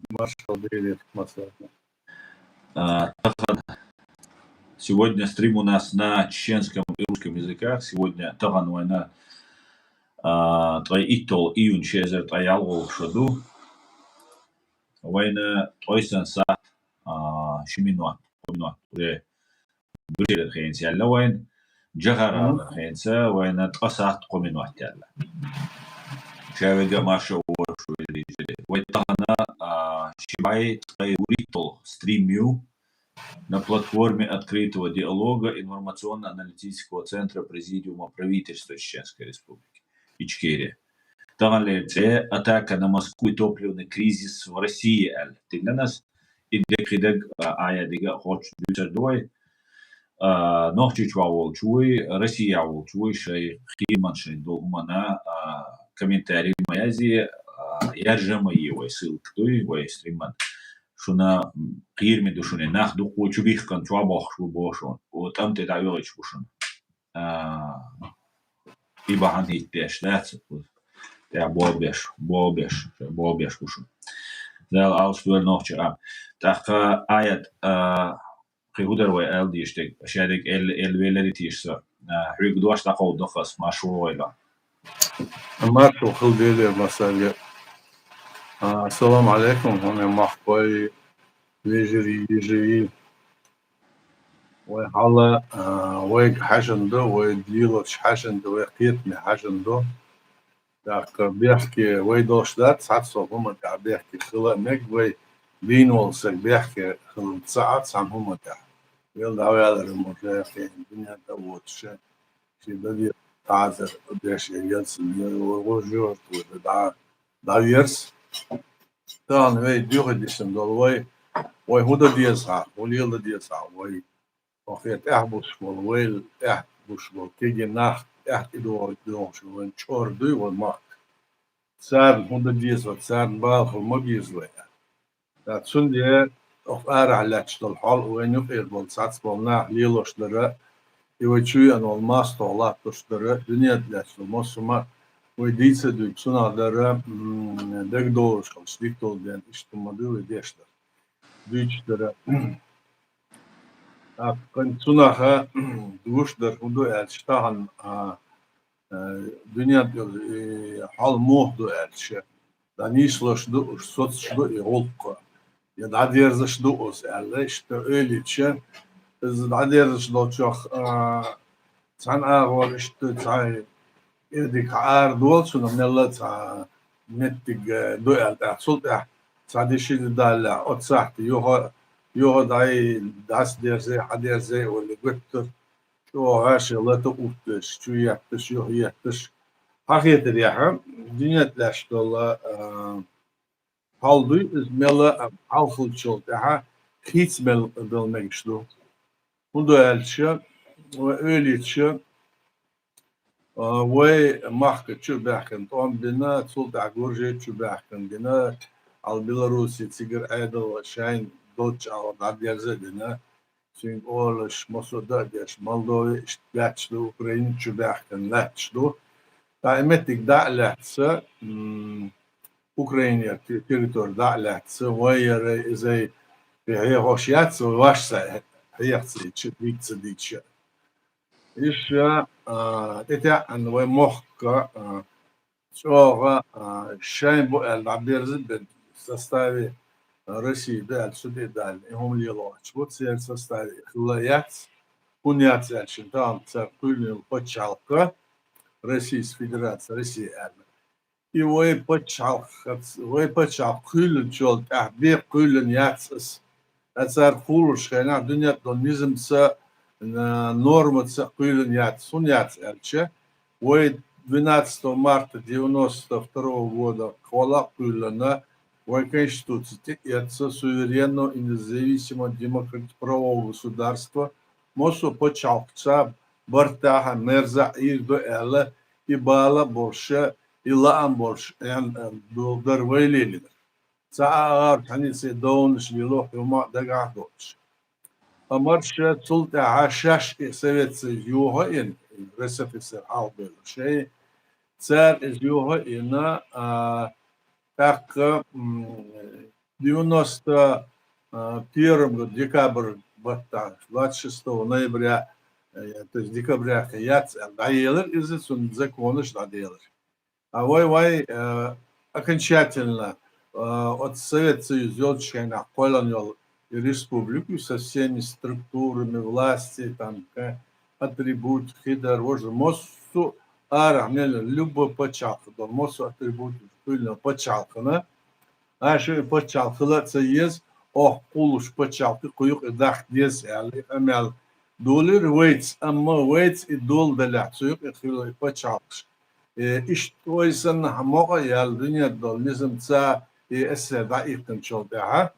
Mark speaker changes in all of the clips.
Speaker 1: Маршал Берия Масса.
Speaker 2: Сегодня стрим у нас на чеченском и русском языках. Сегодня Таган война твой итол июнь чезер таял шаду. Война ойсан са шиминуа уже бюджет хенся лавайн джагара хенся война тасат коминуа тяла. Шавега маша уоршу или вой Тагана шибай твой уритол стримю на платформе открытого диалога информационно-аналитического центра Президиума правительства Чеченской Республики Ичкерия. Таган атака на Москву и топливный кризис в России. Для нас идея аядига хочет дюсердой. Нохчич волчуй, Россия волчуй, шей химан шей долмана комментарий маязи яржема его ссылка той его стриман. Шуна قير شونه نخ دو قوچو بیخ کن تو باخشو باشون و تام تداویش باشون ایبان هیچ داشت der بابش باشون دل آلستور نوچه تاخ آیت خیودر و ال دیشته شاید ال ویلری تیشسا هیچ دوست تاخود دخس ماشویلا
Speaker 1: مارشال خلديلي مسا. السلام عليكم. هنا محبوي يجري وحالا ويج حاجندو ويدليلوش حاجندو ويقيتني حاجندو داك بيحكي ويدوشدات ساعات صوبهم تاع بيحكي خلا مك وي بينولسك بيحكي خل ساعات عن هم تاع يلا هذا المجاهد الدنيا دوتش في بدي تعذر قداش يلسن وجوت ودا يرس dan wij duren dus hem door wij hoe die gaat hoe die gaat wij of het echt busvol wij echt busvol tegen nacht echt door zo een chor doe wat maakt zijn hoe die wat zijn baal voor mogjes wij dat zonde of laatst al hal en nog eerder zat van na lielos de يوجي أن الماس طلعت تشتري دنيا تلاش المصمم ويديس دوك سنا درا دك دولش خلص ديك دول دين اشتمادو وديش در دوش درا كان سنا خا دوش در ودو اشتهن دنيا حال موه دو ألش دانيش لش دو صوت شدو يغلق يدعي يرزش دو أس ألش تقولي تشان إذا عديرش لو تشوخ تسعن أغوال إشتو تسعي إرديك عار دول شنو من الله تسع نتج دوال تحصل تسعدي شيء دال أو تسعت يوها داي داس دير زي حدير زي واللي قلت شو هاش الله تقوتش شو يحتش يوه يحتش حقيقة ريحة الدنيا تلاش والله حالدوي إز ملا عالفل شو تاعها خيت مل دل ميشلو Hundo elçi ve öylece ve mahke çubahken tam bina sulta gorje çubahken bina al Belarusi tigir aydal şahin doç al dadiyarze bina çünkü olış Mosuda deş Moldova iştlaçlı Ukrayna çubahken laçlı taimetik da'latsa Ukrayna teritor da'latsa ve yere zey هي هوشيات واشسا هيحصل تشبيك صديقة إيش تتع أن ومحكة شوغا شاين بو العبير زبد سستاوي روسي دال سودي دال هم اللي يلوش بوت سير سستاوي خلايات كونيات الشنطان تقول البتشالكا روسيا فيدراسيا روسيا يوي بتشالك وي بتشالك كل جول تعبير كل ياتس أثر خلوش خنا الدنيا دونيزم سا نورم سا قيلن يات سنيات ألشة و 12 марта 92 года хвала قيلنا Конституции это суверенно и независимо демократическое государство мосо почалкца бартаха мерза ирдо эле и бала больше и лаам больше долдар вейлили ساعات حنيسي دونش بيروح وما دقع دوش أمرش سلطة عشاش سويت يوها إن رسفي سر حال بيلو شيء سار يوها إن تاق 91 год, декабрь, 26 ноября, то есть декабря, доелер из-за закона, что доелер. А вой окончательно от Совет Союз Елчайна колониал республику со всеми структурами власти, там, атрибут, хидар, вождь, мосту, любой почалка, да, мосту атрибут, пыльно почалка, а что почалка, это есть, кулуш почалка, куюк и дах дез, амел, доллар, вейтс, амма вейтс и дол даля, цуюк и хилой почалка. إيش تويسن حماقة يا الدنيا دول لازم تسا السبع يمكن شو ده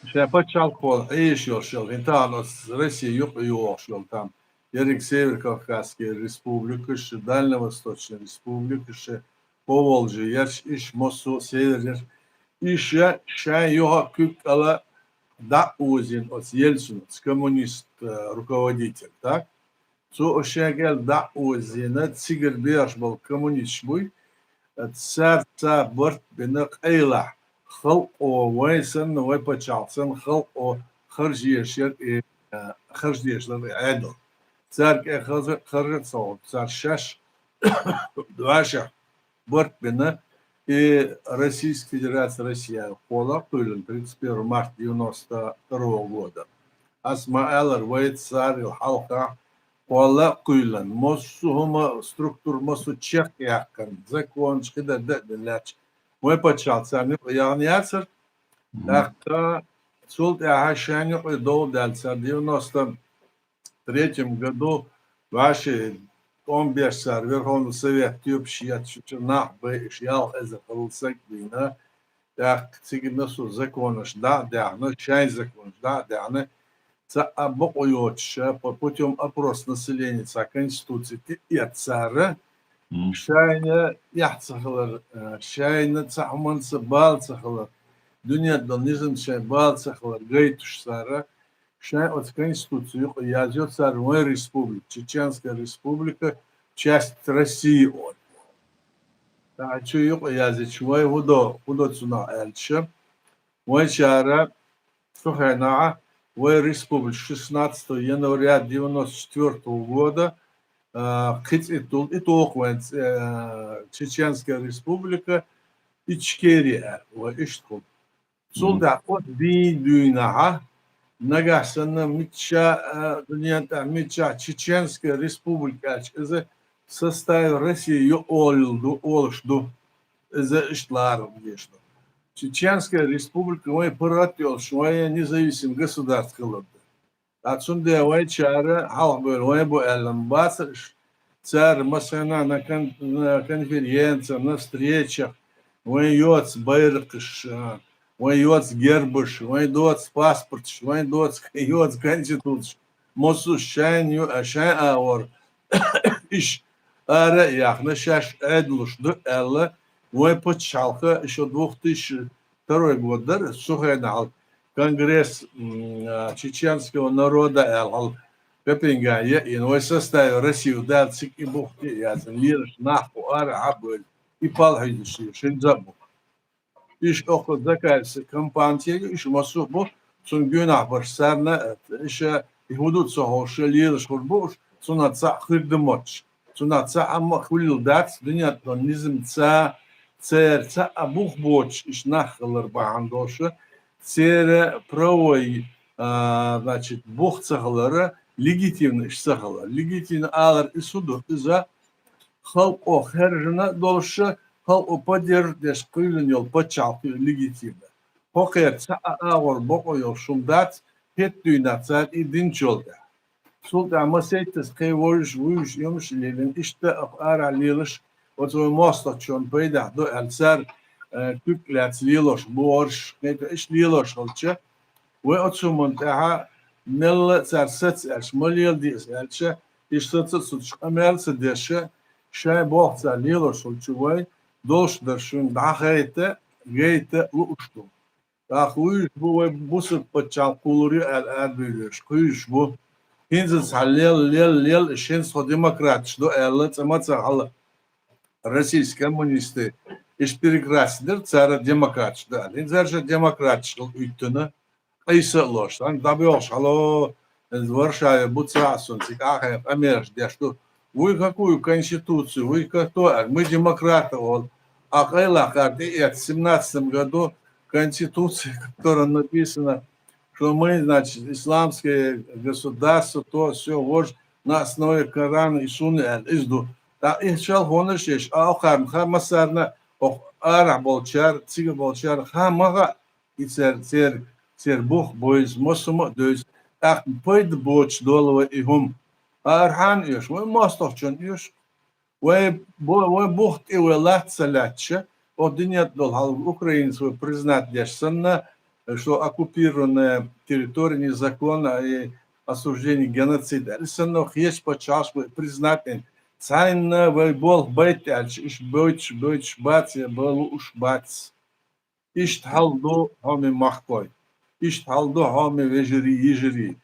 Speaker 1: شايفات شالقول إيش يوشل إنتان Россия يوشل там Ярик Северо-Кавказский республика, Дальнего Восточная республика, Поволжье, Ярш Иш Мосу Север, Иша Шай Йоха Кюкала да Узин от Ельцин, коммунист руководитель, так? Цо ошегел да узина цигер бирш был коммунист буй цар борт бинак эйла хал о вайсан вай почалсан хал о харжиешер и харжиешер айдол цар ке харжиесо цар шаш дваша борт бина и Российская Федерация Россия пола пылен 31 марта 92 года Асмаэлэр вай цар халка Вала куйлан, мосу хома структур мосу чех якан, закон шкида дляч. Мой почался, я не яцер, так султ я хашаню и дол дальца. В 93 году ваши комбешсар, Верховный Совет, тюбшия, чучернах, бэшьял, эзэфалсак, бина, так цигносу законыш, да, но чай законыш, да, путем опроса населения Конституции и цара шайна яхцахлар шайна цахманца балцахлар дунья донизм шай балцахлар гейтуш сара шай от Конституции язет царной республики Чеченская республика часть России от а чуюк язет чуай худо цуна эльче мой чара сухайна Республика 16 января 94 года Чеченская республика Ичкерия Сулда от Дюйнаха Нагасана Мича Чеченская республика из состава России Олшду из Ишларов Ешну Чеченская республика, мой парател, швая независимое государство. Отсюда мой чара, халбер, мой бо элембаср, царь масана на конференциях, на встречах, мой йоц байркаш, мой йоц гербаш, мой доц паспорт, мой доц йоц конституция. Мосу шайн аор, иш ара яхна шаш эдлуш до элла. Мой почалка еще 2002 год, да, Сухайнал, Конгресс чеченского народа Элал, Пепингая, и мой состав Россию дал цик и бухти, я лирш наху ара абель, и палхайдиши, шинзабу. Иш около закальцы компании, иш масубу, цун гюнах барсарна, иша и худут сохоши, лирш хурбуш, цуна ца хырдымоч, цуна ца амма хвилил дат, дунят, но низм ца, церца абух боч иш нахалар бахандоша цере правой значит бог цахалара легитимно иш цахала легитимно алар и суду за хал о хержина долша хал о поддерждеш кылынел почалки легитимно покер ца аур бокоё шумдат хеттуйна цар и динчолда султа масейтес кайворш вуш юмшлелен иште ара лилш Вот свой мост, он пойдет до Эльцар, куклец лилош, борш, это иш лилош, холче. Вы отсумон таха мелла цар сец эльш, молил дис эльче, иш сец суч амелце деше, шай бог цар лилош, холче вы долш дершун дахайте, гейте лушту. Так уж бу бусут почал кулури эльбилеш, куш бу. Хинзес халел шенсо демократ, что эльц амаца халла. Российские коммунисты iş prekrasıdır, çare demokratçıdır. İnzerce demokratçılık üttünü, kıysa loştan, tabi olş, alo, Варшаве, Буцасун, Цикахев, Америка, что вы какую конституцию, вы кто? Мы демократы, вот. А Кайла, как и в 17 году конституция, которая написана, что мы, значит, исламское государство, то все, вот на основе Корана и Сунны, изду. Да, и шал гонышеш, а охар, хамасарна, ара болчар, цига болчар, хамага, и цер бух, бойз, мосумо, дойз, ach păid boci dolă i hum arhan iuș, voi mostofcion iuș, voi buht i voi латсаляче, одинят дол хал Украины свой признать дешсанна, что оккупированная территория незаконно и осуждение геноцида. Лисанно есть почаш признать, цайна voi бол байтяч, иш бойч бац, был уж бац, иш халду хами махкой. İşte haldo hami vejeri yejeri.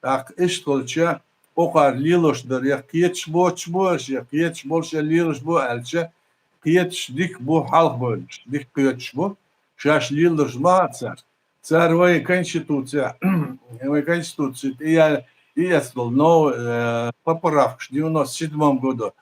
Speaker 1: Ak iştolça o kadar liloşdur ya kiyetş boş ya kiyetş boş ya liloş bu elçe kiyetş dik bu halk bölmüş. Dik kiyetş bu. Şaş liloş maçar. Цар вой конституция. Вой конституция. Я стол, но поправка в 97 году.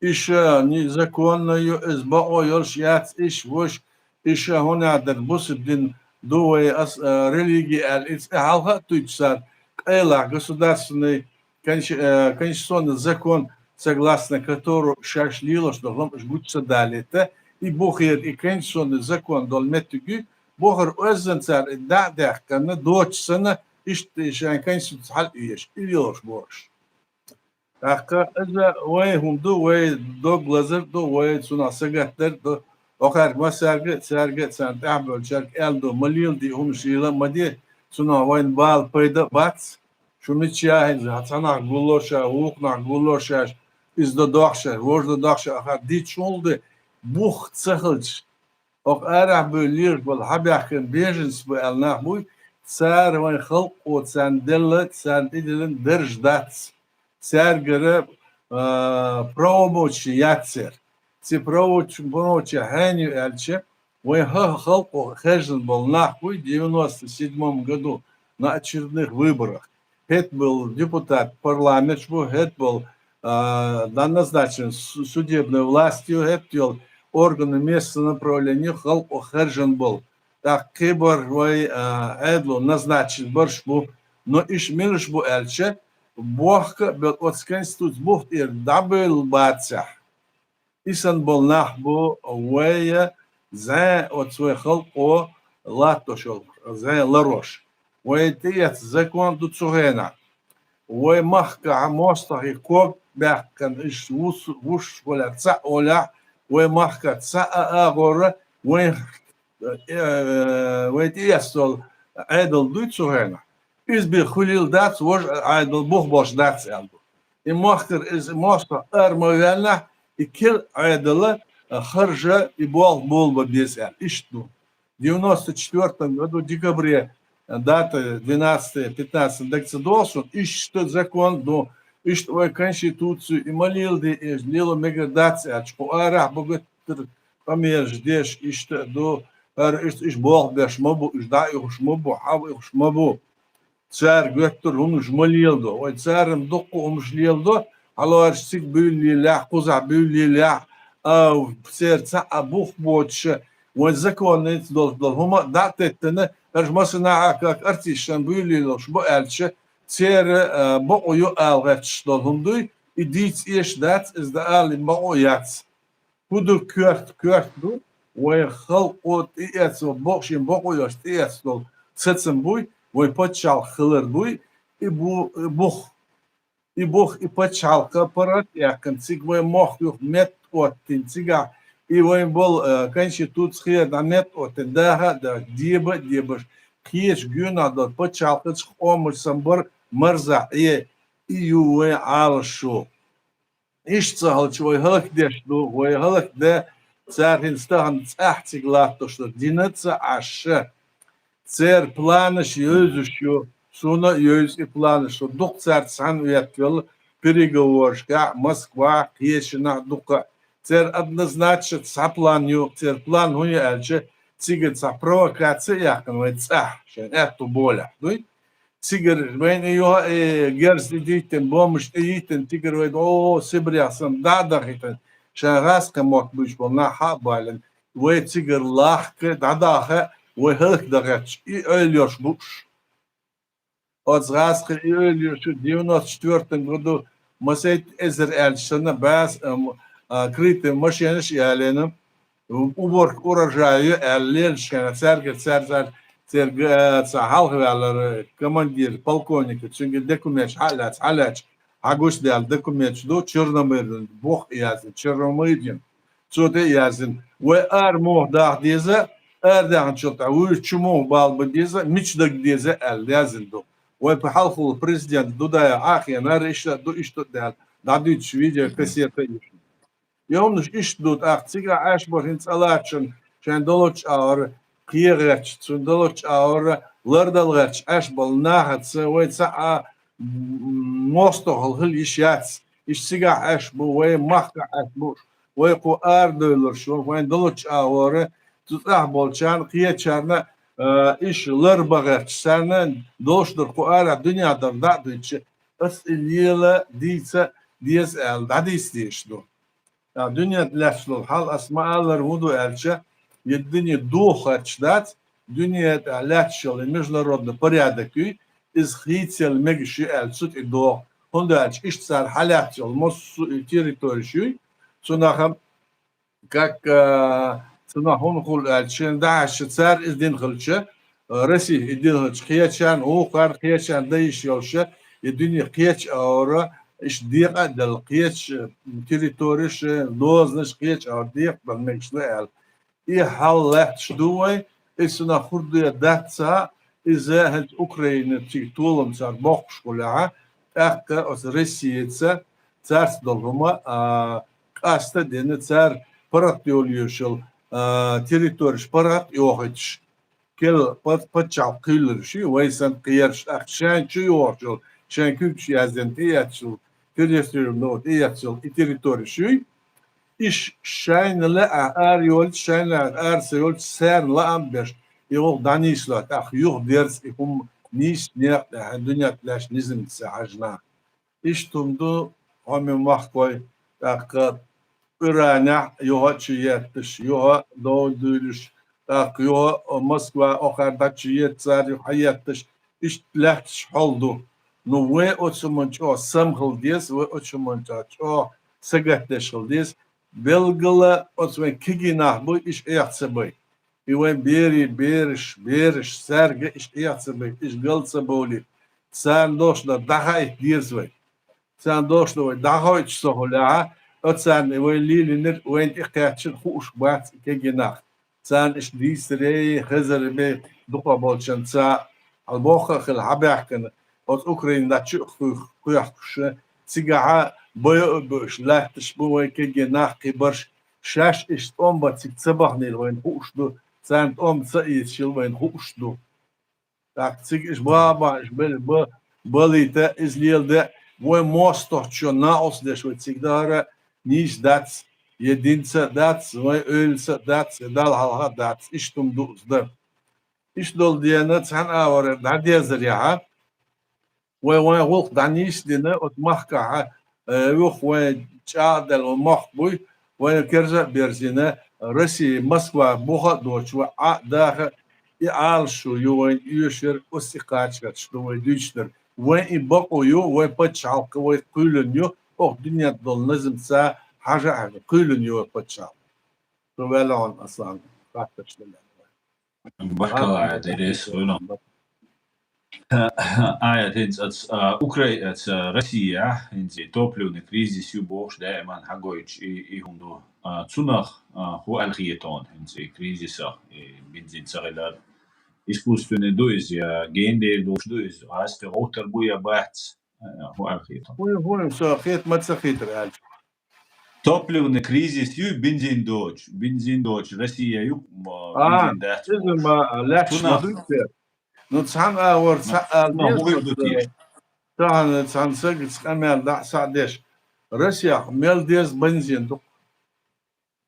Speaker 1: Еще незаконную СБО ёлш иш вош еще гонадер бусыбдин дуэ религии халха тучсар кайла государственный конституционный закон, согласно которому шашлило, что должно быть далее. И бухер и конституционный закон долметуги бухер özенцар да дехкана дочсана иште конституция хал иш илош бош. Акка эза вай хунду вай до глазер до вай суна сагаттер до Okar sergi sen tabel çark eldo milyon di humşila madi suna vayn bal payda bats şunu çahin hatana gulloşa uqna gulloşa izda doxşa vojda doxşa akar di çoldu buh tsahılç ok ara bölir bol habakın bejins bu elna bu sar vayn xalq o sen dellet sen idilin derjdat sergere promoçi yatser Цифровоча Хэню Эльче, халку Хэжен был нахуй в 97 году на очередных выборах. Это был депутат парламента, это был назначен судебной властью, это был органы местного направления, халку Хэжен был. Так, кибор Эдлу назначен боршбу, но иш милшбу Эльче, бохка был от конституции, бухт ир дабыл бацах. Исан был нахбу уэя за от свой халко латошол за ларош. Уэй тиец закон дуцугена. Уэй махка амоста и ког бяхкан иш вуш воля ца оля. Уэй махка ца агора. Уэй тиец сол айдл дуцугена. Изби хулил дац вож айдл бух бош дац элбу. И махкар из моста армовельна. И кил айдала харжа и бол бы без ишту. В 94 году, в декабре, дата 12-15 декцидолшун, ишто закон до иштовой конституцию и молил де и лило мегадация, ачку арах богатыр помеж деш ишто до иш бол беш мобу, иш да их мобу, хав их мобу. Царь göttür onu жмолил до, ой царем доку умжлил до, alors si büyülüler, kuza büyülüler, serce abuh boçı, ve zakonnet dol huma datetine erjmasına akak artişan büyülüler bu elçi ser bu oyu algaç dol hundu idit iş dat is de alim bu oyat. Hudu kört du ve halk ot iyat boşin bu oyat iyat dol setsen buy ve paçal khılır buy bu buh и Бог и почалка аппарат, якон цигвой мох юх мет от тинцига, и вой был конституция да мет от дага да дебаш кеш гюна да почалка омуш самбар марза и юе алшу. Ишца халчвой халк дешду, вой халк да цархин стахан цахциг латто, что динаца аша. Цер планыш юзушу, Суна yüz planı şu 90 üyetkil переговоршка Москва, Кешина, Дука. Цер однозначно цапланю, цер план хуя эльче, цигер ца провокация яхкан, вай цах, шен эту боля. Дуй? Цигер, вайн ее герз идитен, бомж идитен, цигер вай, о, сибрясам, да, хитен, шен раска мок буш бол на хабален, вай цигер лахке, да, вай хелк дарач, и ölüyor буш. От раска и ölüyor, şu 94 году, Масейт Эзер Эльшана, Бас, Крыты Машиниш Яленом, уборг урожаю Эльшана, церк, Сахалхвеллер, командир, полковник, çünkü документ, халяч, агуш дел документ, до Черномырдин, Бог язын, Черномырдин, çote yazın, ve moh da dize, erden çota, ve çumuh balbı dize, miçdak dize el yazın do. وبحلفوا президент Дудая Ахия нарышта до ишто дал дадут видео кассета иш. Йомнуш иштут ахцига ашбор инцалачен шен долоч аур киерч цун долоч аур лардалгач ашбол нахац вайца мостогл хил ишяц ишсига ашбу вай махка ашбу вай ку ардулur шо вай долоч аур tutah bolchan kiyecharna iş lırbağa çarnen doştur kuara dünyadan da diye as iliyla diyes el da istişdo ya dünya laşlo hal asmaalar vudu elçe yedini duhaçdat dünya laşlo международный порядок из хител мегши элцут и до хондач иштсар халят olmaz территорию цунахам как Сынахун хул элчин даш цар издин хылчы Россия издин хылчы киячан уқар киячан даиш йолшы идүни кияч аура иш диqa дал кияч территориш дознаш кияч аур диq балмекшлы эл и халлах шдуй исна хурдия датса иза хэл Украина титулом цар бохшкула ахка ос Россияца царс долгума каста дени цар парат yoluyuşul территориш парат йохич кел подчал кылыр ши вайсан кыярш акшан чу йохчул шан күч язден тиячул территориум но тиячул и территорий ши иш шайнла ар йол шайнла ар сеол сэрла амбеш йол данишла ах юх дерс и хум ниш не dünya тлаш низм сажна иш тумду хоме махкой так Irana yoha çiyettiş, yoha doğduyluş, tak yoha Moskva okarda çiyetsar hayattiş, iştleş oldu. No ve oçumunç o samhıl diye ve oçumunç o sagatleş diye belgala oçmen kiginah bu iş ayaksa bu. İven beriş serge iş ayaksa bu, iş galsa boli. Sen doşla daha ihtiyaç var. Sen doşla daha hiç sohla. Otsan evlilinir وين إقياتشن خوش بات كجناح سان إش ديسري خزر بي دقة بولشن سا البوخة خل حبيحكن أوت أوكرين دا تشوخ خويحكش سيجعا بيش لا تشبوه كجناح كبرش شاش إش توم باتسك تسبحني وين خوش دو سان توم سايس شل وين خوش دو так سيج إش بابا إش باليتا إزليل ده وين موستو تشو ناوس دش وتسيج داره Niş dats, yedinse dats, ve ölse dats, dal halha dats, iştum duzda. İş dol diyene sen avare, da diyazır ya. Ve volk daniş dine, ot mahka ha, yok ve çadel o mahbuy, ve kerza berzine, Rusya, Moskva, buha doç ve daha i al şu yuven yüşür, osi kaçkat, şu ve düştür. Ve i bakoyu, ve paçalkı, ve kuyulunyu, oh dünya dol nazımsa haja kuyulunuyor paçal. Rovelon aslan katlaştılar.
Speaker 2: Bakala deriz öyle. Ayet hins Ukraina Россия hins topluğun krizisi boş daima hagoyç ihundu tsunah hu algiyeton hins krizisi benzin sarılar ispustune dois ya gende dois hast roter buya bahts hu algiyeton.
Speaker 1: Hu sahit matsahit real.
Speaker 2: Topluğun krizisi yu benzin doç Rusya yok benzin dert.
Speaker 1: Sizin laçmadık. Ну цан авор цан сагц камер да садеш Россия мелдез бензин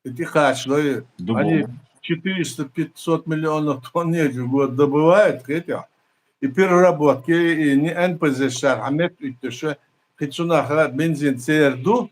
Speaker 1: Эти хачлы, они
Speaker 2: Дубом.
Speaker 1: 400-500 миллионов тонн нефти в год добывают, хотя. И переработки, и не НПЗ шар, а мет үттіші, хитсунаха бензин церду,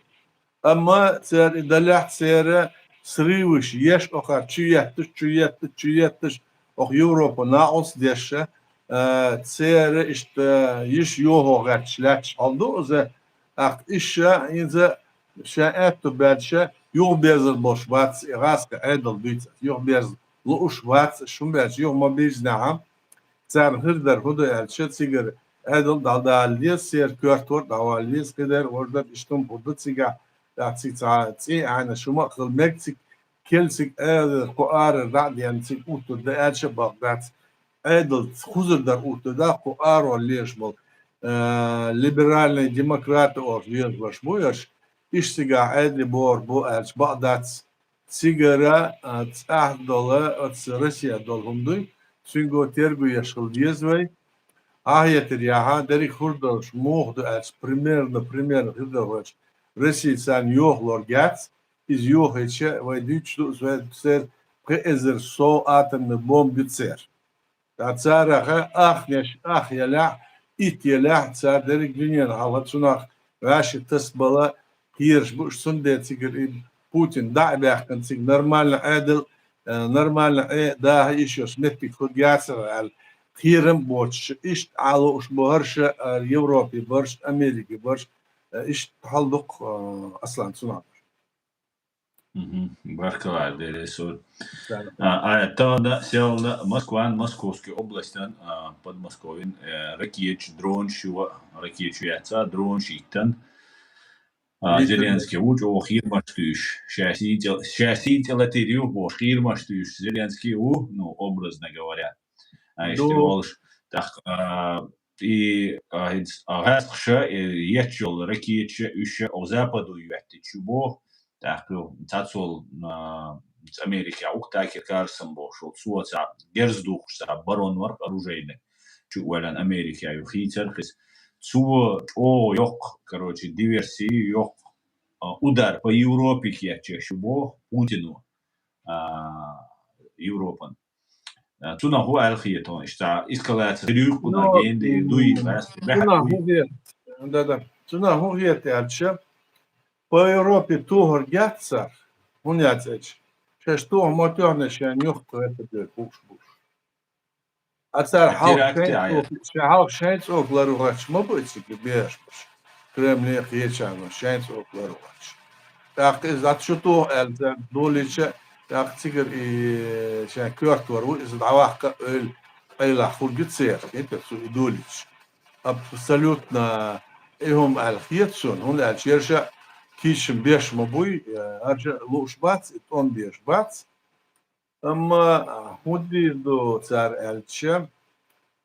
Speaker 1: ама цер и далях цера срывыш, еш охар, чуеттыш, ох Европа наос деші, цера иште, еш його гачляч, алду, за ах иша, инза, ша эту бәлші, юг безір бош, вац, раска, эдл бүйц, юг безір, луш вац, шум бәлші, юг мобиль знағам, цар hırdır hudu elçe sigar edil daldalis ser körtor davalis kadar orada iştum hudu siga tsi tsi yani şuma kılmak sik kelsik edil kuar rad yani sik utu da elçe bagdat edil huzurda utu da kuar o leşbol liberalny demokrat o yezbaş bu yaş iş siga edil bor bu elç bagdat sigara tsahdola ats Rusya dolhundu Çünkü tergu yaşıl diyezvey, ahiyetir yaha, derik hurdoş, muhdu els, primjer hurdoş, Rusiya yohlor gats, iz yoh eçe, ve Duitsland, ve ser, preezer so atomne bombi cer. Da tsaraha, ah yala, it yala, tsar derik dünyen halatsunak, rashi tasbala, hirş, bu sundet sigir, Putin, da'behkan sig, normalna adil, нормально, да, еще сметки ходятся, хиром больше, ищ алло уж больше Европе, больше Америки, больше ищ халдук аслан сунат.
Speaker 2: Баркалар дересур. Тогда сел Московской областен Подмосковье ракеч дрон шува ракечу яца дрон шиттан Зеленский уж охир маштуш шасить латерию охир маштуш Зеленский ну образно говоря что волш так и агасша ечел ракече еще о западу юэти чубо так тацол с Америки уктакер карсам бошел суаца герздухса барон варк оружейный чуэлен Америки юхитер Цу yok, короче, диверсии, yok, удар по Европе, я чаще бог, Путину, Европан. Цуна ху алхиетон, что эскалация рюкуна генде, дуй,
Speaker 1: да. Цуна ху гете альче, по Европе тугор гятса, он яцеч, что моторнеше нюхто это бер буш. Atar halk şehit okları uğraş mı bu içki bir Kremlin geçen şehit okları uğraş. Tak zat şu to elde doliçe tak tigir şey kört var bu iz davaka öl ayla hurgitser это su doliç. Абсолютно ihom alkhiyetsun hun alşerşa kişim beş mı bu arca luşbat 15 bat Ama hudi do цар elçe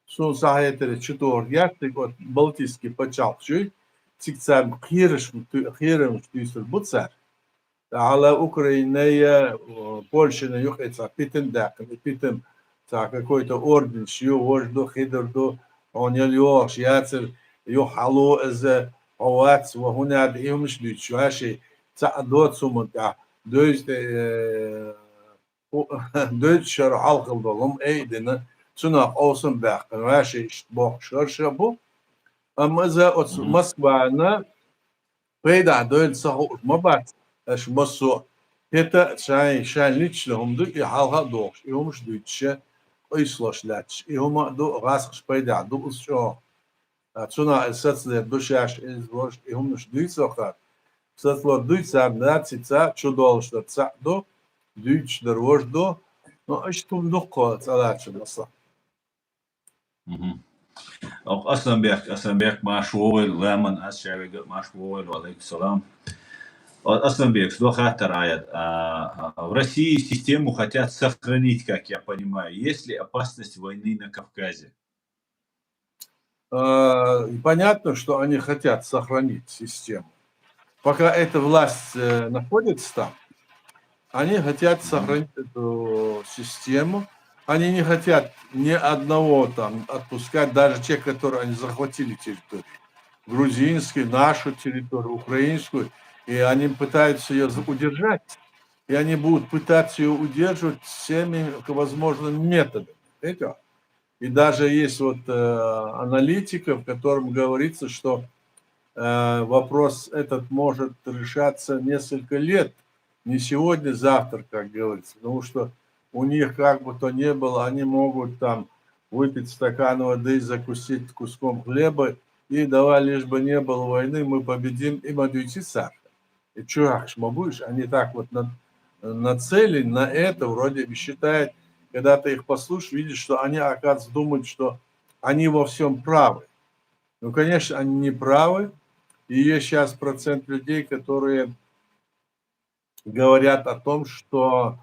Speaker 1: son sahayetleri çıtır gerçek o Baltiski paçalçı цик цар хирыш түйсür bu цар ala Украинaya Польшина yok etsa pitin dakın pitin ta какой-то орден шью ожду хидерду он يليوش ياتر يحلو از اوات وهنا ديهمش ديتشو هاشي تا دوت سومنتا دوز Deutscher halkıldı oğlum eydini tuna olsun bakın her şey işte bokşör bu ama za o Moskva'na peyda döl sahu mabat eş masu heta şan lично humdu i halka doğuş yomuş Deutsche isloşlaç yoma do rasx peyda do usço tuna esasle duşaş izvoş yomuş Deutsche satlo Deutsche nazica çudolşta do Düç dervojdo, no işte umdukko salaçın asla.
Speaker 2: Aslanbek Машвойл, Лемон, Асшавиг Машвойл, алейкум. Асlanбек, что хатер аят. В России систему хотят сохранить, как я понимаю. Есть ли опасность войны на Кавказе?
Speaker 1: Понятно, что они хотят сохранить систему. Пока эта власть находится там, они хотят сохранить эту систему. Они не хотят ни одного там отпускать, даже те, которые они захватили территорию. Грузинскую, нашу территорию, украинскую. И они пытаются ее удержать. и они будут пытаться ее удерживать всеми возможными методами. Это. И даже есть вот аналитика, в котором говорится, что вопрос этот может решаться несколько лет, не сегодня, завтра, как говорится, потому что у них как бы то ни было, они могут там выпить стакан воды, закусить куском хлеба, и давай, лишь бы не было войны, мы победим, и мадуйти сахар. И чувак, будешь, они так вот нацелены на это, вроде бы считают, когда ты их послушаешь, видишь, что они, оказывается, думают, что они во всем правы. Ну, конечно, они не правы, и есть сейчас процент людей, которые говорят о том, что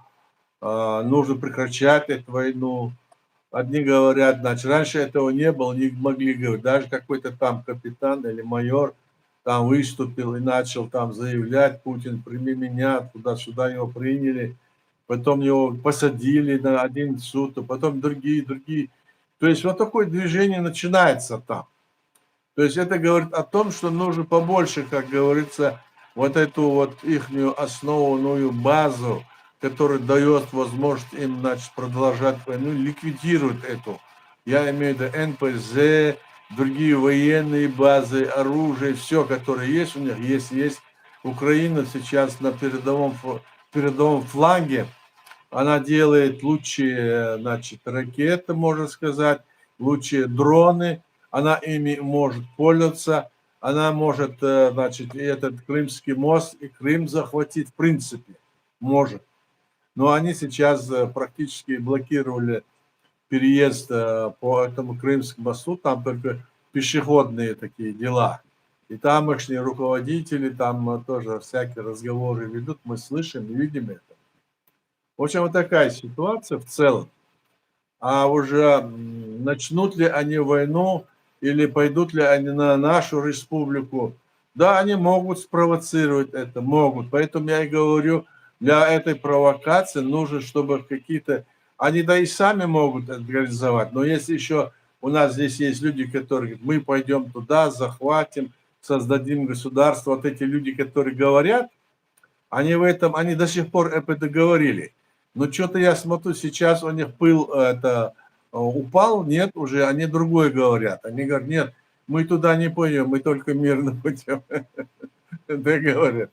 Speaker 1: нужно прекращать эту войну. Одни говорят, значит, раньше этого не было, не могли говорить. Даже какой-то там капитан или майор там выступил и начал там заявлять: Путин, прими меня, туда-сюда его приняли. Потом его посадили на 11 суток, потом другие. То есть вот такое движение начинается там. То есть это говорит о том, что нужно побольше, как говорится, вот эту вот ихнюю основную базу, которая дает возможность им, значит, продолжать войну, ликвидирует эту. Я имею в виду НПЗ, другие военные базы, оружие, все, которое есть у них, есть. Украина сейчас на передовом фланге, она делает лучшие, значит, ракеты, можно сказать, лучшие дроны, она ими может пользоваться, она может, значит, и этот Крымский мост, и Крым захватить в принципе, может. Но они сейчас практически блокировали переезд по этому Крымскому мосту, там только пешеходные такие дела. И тамошние руководители там тоже всякие разговоры ведут, мы слышим и видим это. В общем, вот такая ситуация в целом. А уже начнут ли они войну или пойдут ли они на нашу республику? Да, они могут спровоцировать это, могут. Поэтому я и говорю, для этой провокации нужно, чтобы какие-то... Они да и сами могут это реализовать, но если еще у нас здесь есть люди, которые говорят, мы пойдем туда, захватим, создадим государство. Вот эти люди, которые говорят, они в этом, они до сих пор это договорили. Но что-то я смотрю, сейчас у них пыл упал, нет, уже они другое говорят. Они говорят, нет, мы туда не пойдем, мы только мирно пойдем. Это говорят.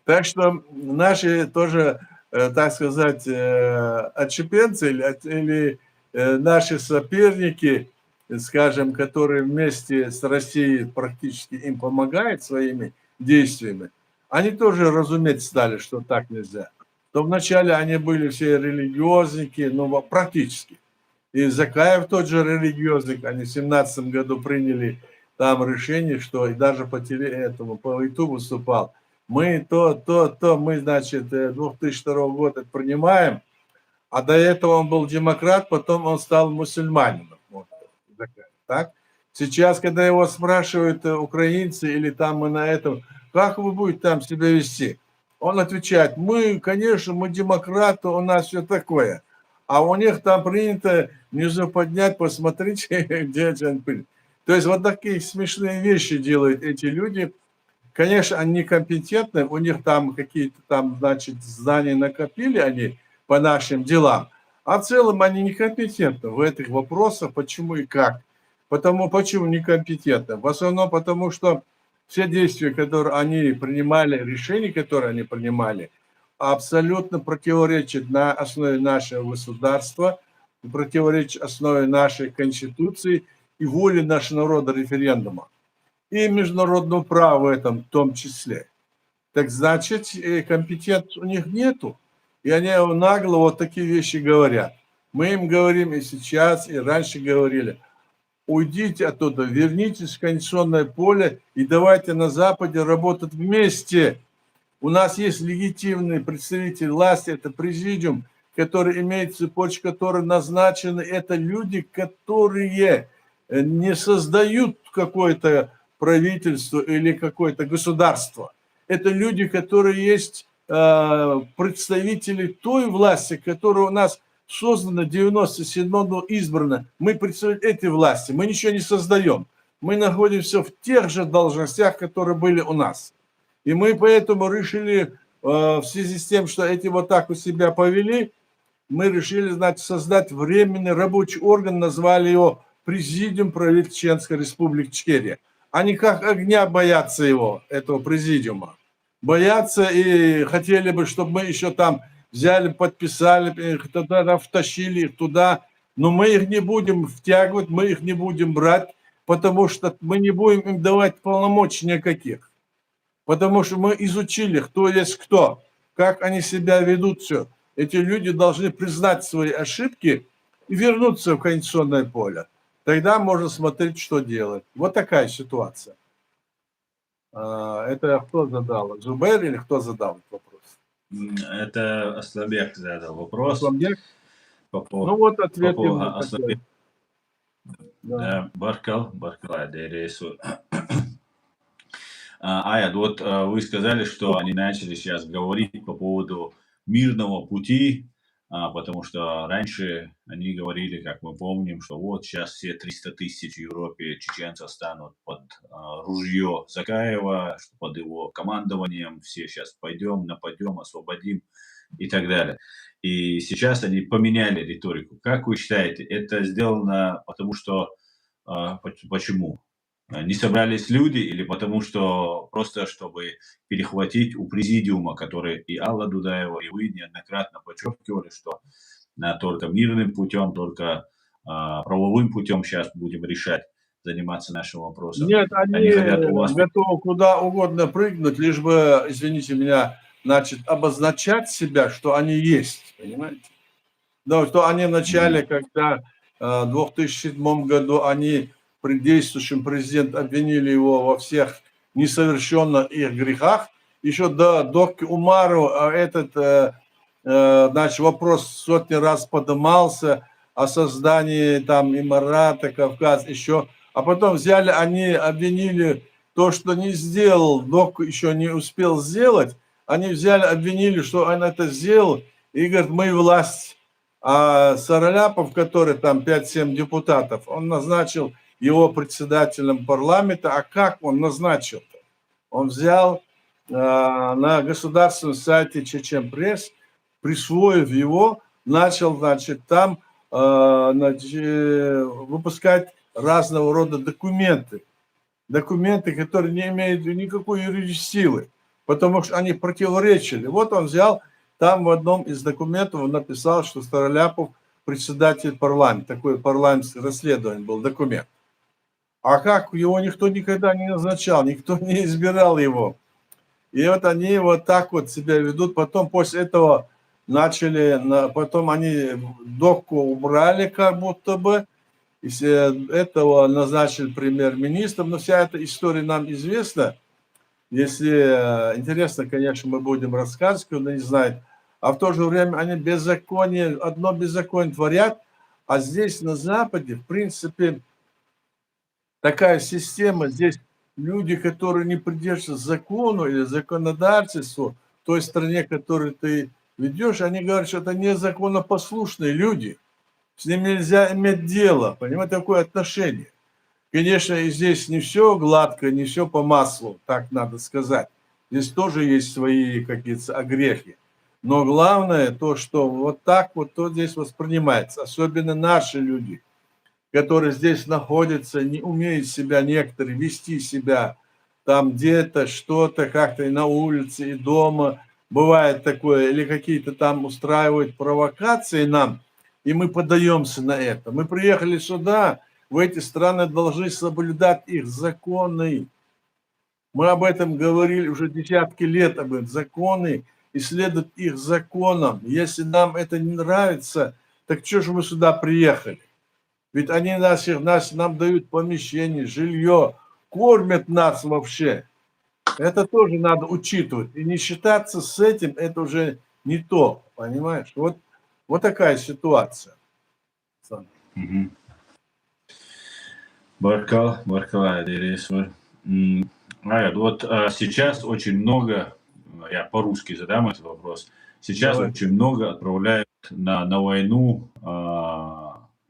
Speaker 1: Так что наши тоже, так сказать, отщепенцы или наши соперники, скажем, которые вместе с Россией практически им помогают своими действиями, они тоже разуметь стали, что так нельзя. То вначале они были все религиозники, но практически. И Закаев тот же религиозник, они в 17 году приняли там решение, что и даже по YouTube выступал. Мы мы, значит, 2002 года принимаем, а до этого он был демократ, потом он стал мусульманином. Вот, так? Сейчас, когда его спрашивают украинцы или там мы на этом, как вы будете там себя вести? Он отвечает, мы, конечно, мы демократы, у нас все такое. А у них там принято внизу поднять, посмотреть, где он пыль. То есть вот такие смешные вещи делают эти люди. Конечно, они некомпетентны, у них там какие-то там, значит, знания накопили они по нашим делам. А в целом они некомпетентны в этих вопросах, почему и как. Почему некомпетентны? В основном потому, что все действия, которые они принимали, решения, которые они принимали, абсолютно противоречат на основе нашего государства, противоречат основе нашей Конституции и воле нашего народа референдума. И международного права в этом в том числе. Так значит, компетенции у них нету. И они нагло вот такие вещи говорят. Мы им говорим и сейчас, и раньше говорили, уйдите оттуда, вернитесь в конституционное поле и давайте на Западе работать вместе. У нас есть легитимный представитель власти, это президиум, который имеет цепочку, которые назначены. Это люди, которые не создают какое-то правительство или какое-то государство. Это люди, которые есть представители той власти, которая у нас создана, 97-го избрана. Мы представители этой власти, мы ничего не создаем. Мы находимся в тех же должностях, которые были у нас. И мы поэтому решили в связи с тем, что эти вот так у себя повели, мы решили, значит, создать временный рабочий орган, назвали его Президиум правительства Чеченской Республики Ичкерия. Они как огня боятся его, этого президиума. Боятся и хотели бы, чтобы мы еще там взяли, подписали, их туда втащили их туда. Но мы их не будем втягивать, мы их не будем брать, потому что мы не будем им давать полномочий никаких. Потому что мы изучили, кто есть кто, как они себя ведут, все. Эти люди должны признать свои ошибки и вернуться в конституционное поле. Тогда можно смотреть, что делать. Вот такая ситуация. Это кто задал? Зубер или кто задал этот вопрос?
Speaker 2: Это Аслабек задал вопрос.
Speaker 1: Аслабек?
Speaker 2: Ну
Speaker 1: вот ответ ему
Speaker 2: такой.
Speaker 1: Да.
Speaker 2: Баркал, Адересу. Аяд, вот вы сказали, что они начали сейчас говорить по поводу мирного пути, потому что раньше они говорили, как мы помним, что вот сейчас все 300 тысяч в Европе чеченцев станут под ружье Закаева, что под его командованием все сейчас пойдем, нападем, освободим и так далее. И сейчас они поменяли риторику. Как вы считаете, это сделано потому что... Почему? Не собрались люди или потому что просто чтобы перехватить у президиума, который и Алла Дудаева, и вы неоднократно подчеркивали, что только мирным путем, только правовым путем сейчас будем решать, заниматься нашим вопросом.
Speaker 1: Нет, они
Speaker 2: хотят у вас...
Speaker 1: готовы куда угодно прыгнуть, лишь бы, извините меня, значит, обозначать себя, что они есть, понимаете? Да, что они в начале, когда в 2007 году они при действующем президенте обвинили его во всех несовершенных их грехах, еще до Докки Умару этот значит, вопрос сотни раз поднимался о создании там Эмирата, Кавказ, еще. А потом взяли, они обвинили то, что не сделал, Док еще не успел сделать, они взяли, обвинили, что он это сделал, и говорят, мы власть. А Сараляпов, который там 5-7 депутатов, он назначил его председателем парламента. А как он назначил-то? Он взял на государственном сайте Чечен-Пресс, присвоив его, начал, значит, там выпускать разного рода документы. Документы, которые не имеют никакой юридической силы, потому что они противоречили. Вот он взял, там в одном из документов он написал, что Староляпов председатель парламента. Такое парламентское расследование был, документ. А как? Его никто никогда не назначал, никто не избирал его. И вот они вот так вот себя ведут. Потом после этого начали, потом они Докку убрали как будто бы, из этого назначили премьер-министром. Но вся эта история нам известна. Если интересно, конечно, мы будем рассказывать, кто не знает. А в то же время они беззаконие, одно беззаконие творят. А здесь на Западе, в принципе, такая система. Здесь люди, которые не придерживаются закону или законодательству в той стране, которую ты ведешь, они говорят, что это незаконопослушные люди. С ними нельзя иметь дело, понимаете, такое отношение. Конечно, и здесь не все гладко, не все по маслу, так надо сказать. Здесь тоже есть свои какие-то огрехи. Но главное то, что вот так вот то здесь воспринимается. Особенно наши люди, которые здесь находятся, не умеют себя некоторые вести себя там где-то, что-то, как-то и на улице, и дома. Бывает такое, или какие-то там устраивают провокации нам, и мы подаемся на это. Мы приехали сюда, в эти страны должны соблюдать их законы. Мы об этом говорили уже десятки лет, об этом. Законы, и следуют их законам. Если нам это не нравится, так что же мы сюда приехали? Ведь они нам дают помещение, жилье, кормят нас вообще. Это тоже надо учитывать. И не считаться с этим, это уже не то, понимаешь? Вот такая ситуация.
Speaker 2: Баркал, Адересу. Вот сейчас очень много, я по-русски задам этот вопрос, сейчас очень много отправляют на войну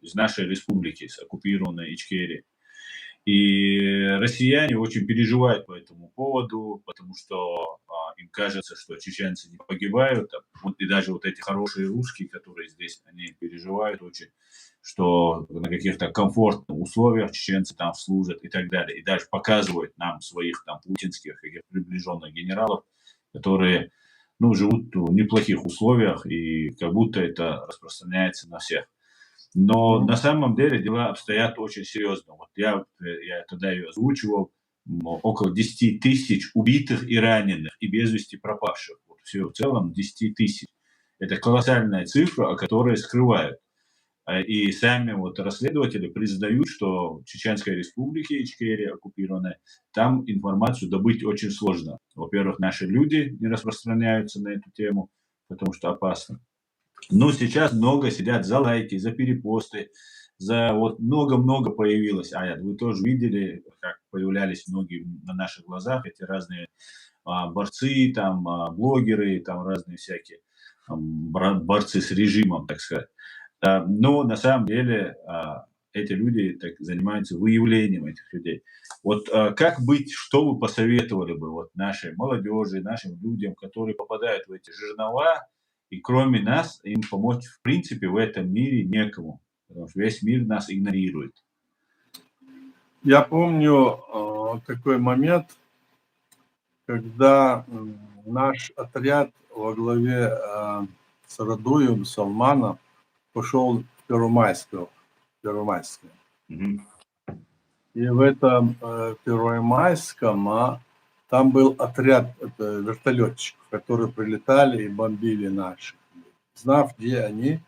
Speaker 2: из нашей республики, с оккупированной Ичкерии. И россияне очень переживают по этому поводу, потому что им кажется, что чеченцы не погибают, вот, и даже вот эти хорошие русские, которые здесь, они переживают очень, что на каких-то комфортных условиях чеченцы там служат и так далее. И даже показывают нам своих там путинских каких-то приближенных генералов, которые, ну, живут в неплохих условиях, и как будто это распространяется на всех. Но на самом деле дела обстоят очень серьезно. Вот я тогда ее озвучивал, около 10 тысяч убитых и раненых, и без вести пропавших. Вот все в целом 10 тысяч. Это колоссальная цифра, о которой скрывают. И сами вот расследователи признают, что в Чеченской республике, Ичкерия оккупированная, там информацию добыть очень сложно. Во-первых, наши люди не распространяются на эту тему, потому что опасно. Но сейчас много сидят за лайки, за перепосты, за вот много-много появилось. А вы тоже видели, как появлялись многие на наших глазах эти разные борцы, там, блогеры, там разные всякие борцы с режимом, так сказать. Но на самом деле эти люди так занимаются выявлением этих людей. Вот как быть, что вы посоветовали бы вот нашей молодежи, нашим людям, которые попадают в эти жернова, и кроме нас им помочь в принципе в этом мире некому, потому что весь мир нас игнорирует.
Speaker 1: Я помню такой момент, когда наш отряд во главе с Радуем, Салманом пошел в Первомайское.
Speaker 2: Мгм.
Speaker 1: И в этом Первомайском там был отряд вертолетчиков, которые прилетали и бомбили наших. Знав, где они,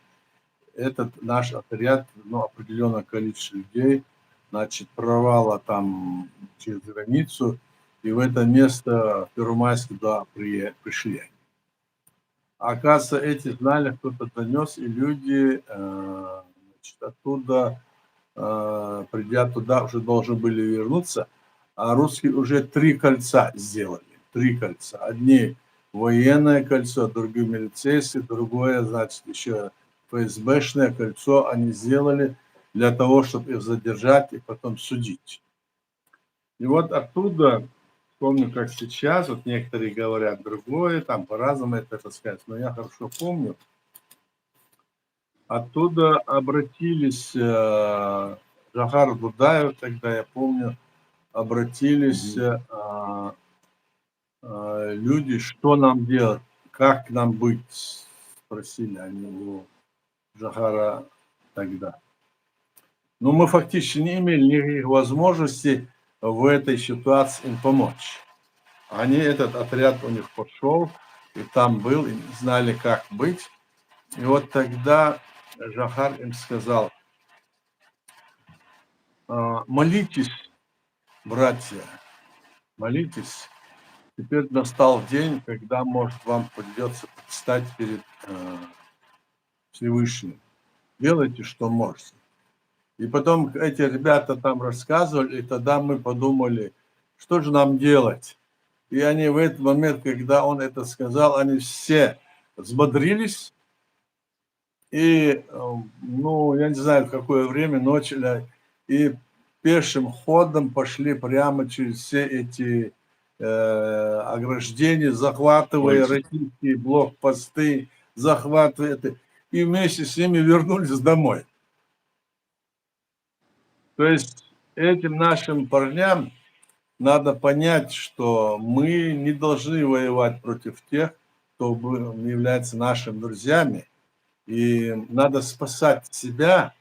Speaker 1: этот наш отряд, ну, определенное количество людей, значит, прорвало там через границу, и в это место Первомайск туда пришли. А оказывается, эти знали, кто-то донес, и люди значит, оттуда, придя туда, уже должны были вернуться, а русские уже 3 кольца сделали. 3 кольца. Одни военное кольцо, другие милицейские, другое, значит, еще ФСБшное кольцо они сделали для того, чтобы их задержать и потом судить. И вот оттуда, помню, как сейчас, вот некоторые говорят другое, там по-разному это сказать, но я хорошо помню, оттуда обратились Джохар Дудаев, тогда я помню, обратились люди, что нам делать, как нам быть, спросили они у Джохара тогда. Но мы фактически не имели никаких возможностей в этой ситуации им помочь. Они, этот отряд у них пошел, и там был, и знали, как быть. И вот тогда Джохар им сказал: молитесь, братья, молитесь. Теперь настал день, когда, может, вам придется предстать перед Всевышним. Делайте, что можете. И потом эти ребята там рассказывали, и тогда мы подумали, что же нам делать. И они в этот момент, когда он это сказал, они все взбодрились. И, ну, я не знаю, в какое время, начали, и пешим ходом пошли прямо через все эти ограждения, захватывая российские блокпосты, захватывая это. И вместе с ними вернулись домой. То есть этим нашим парням надо понять, что мы не должны воевать против тех, кто является нашими друзьями. И надо спасать себя.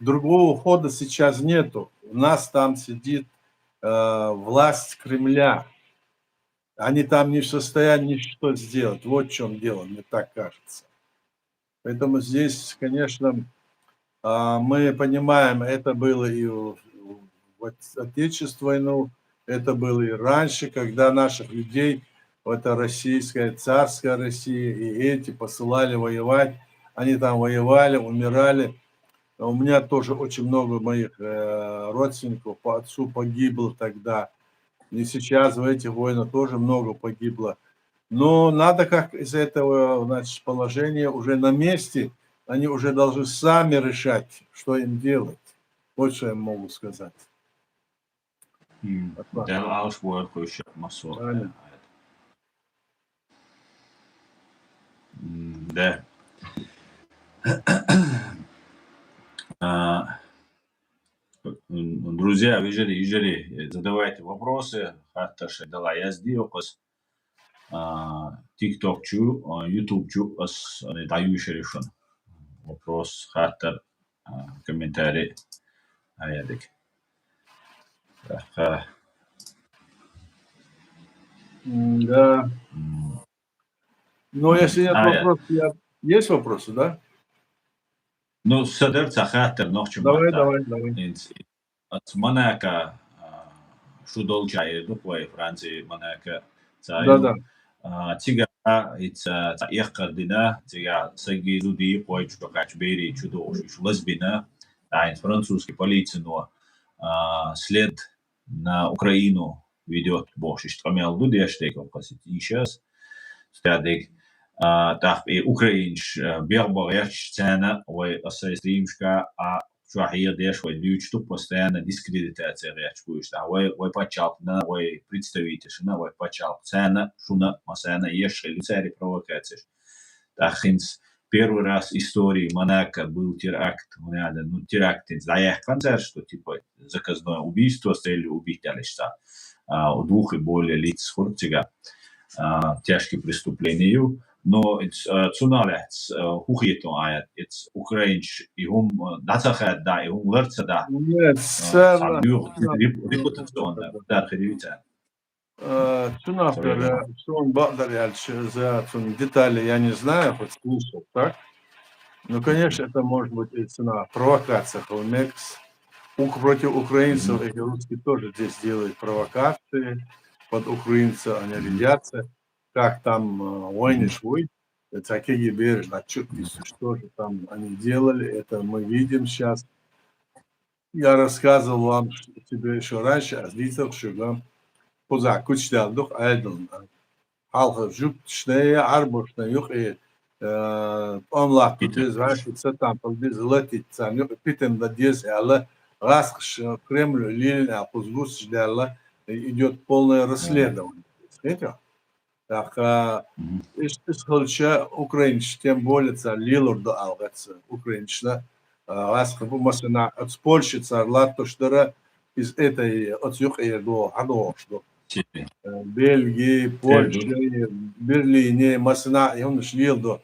Speaker 1: Другого хода сейчас нету. У нас там сидит власть Кремля. Они там не в состоянии ничего сделать. Вот в чем дело, мне так кажется. Поэтому здесь, конечно, мы понимаем, это было и в Отечественную войну, это было и раньше, когда наших людей, это российская, царская Россия, и эти посылали воевать. Они там воевали, умирали. У меня тоже очень много моих родственников по отцу погибло тогда. И сейчас в этих войнах тоже много погибло. Но надо как из этого, значит, положения уже на месте, они уже должны сами решать, что им делать. Вот что я могу сказать.
Speaker 2: Del ausworkojuši maso.
Speaker 1: Правильно.
Speaker 2: Да. Друзья, ежели задавайте вопросы, хатташи дала я сделал, TikTok чу, YouTube чу, даю еще решен. Вопрос, хаттер, комментарий, аядик.
Speaker 1: Да. Но если нет вопросов, есть вопросы, да?
Speaker 2: Ну, садерца хаттер, ночью
Speaker 1: Давай.
Speaker 2: От Монако, шудолчай, духвай Франции, Монако,
Speaker 1: Да.
Speaker 2: тига, это эхкардина, тига, саги зуди, пой, чукач, бери, чудош, лесбина, французский полиция, но след на Украину ведет больше, что мел дудештеков, и сейчас, стадик, так и украинш, берборяч цена, ой, ассайстримшка, شو هي ديش وي дючту постоянно дискредитация речь будешь да ой почал на ой представительшина ой почал цена шуна масана еще лицари провокации тахинс первый раз в истории Монако был теракт надо ну теракт заях концерт что типа заказное убийство с целью убить Алиса у двух и более лиц хуртига тяжкие преступления но цуналец хухитон аят it's украинч и хум дацахат да и хум лерца да
Speaker 1: Нет,
Speaker 2: сабюр репутационно да хривица
Speaker 1: цунапер, что он багдаль за детали я не знаю, хоть слышал, так? Ну, конечно, это может быть и цена провокация, Холмекс. Против украинцев эти русские тоже здесь делают провокации, под украинцев они рядятся, как там войны швы, такие бережно отчетливо, что же там они делали, это мы видим сейчас. Я рассказывал вам тебе еще раньше, а здесь что поза кучдал дух айдон, халха жук шнея арбошна юх онлах без вашица там без летит цан питем да дез ala расхш Кремль лилина пузгус ждала идет полное расследование. Видите? Так, исхолча украинч тем более лилур до алгац украинчна расхш масына от Польши царлар тоштара из этой от юг и до адо что Бельгии, Польши, Берлине, масына yanlış yıldı.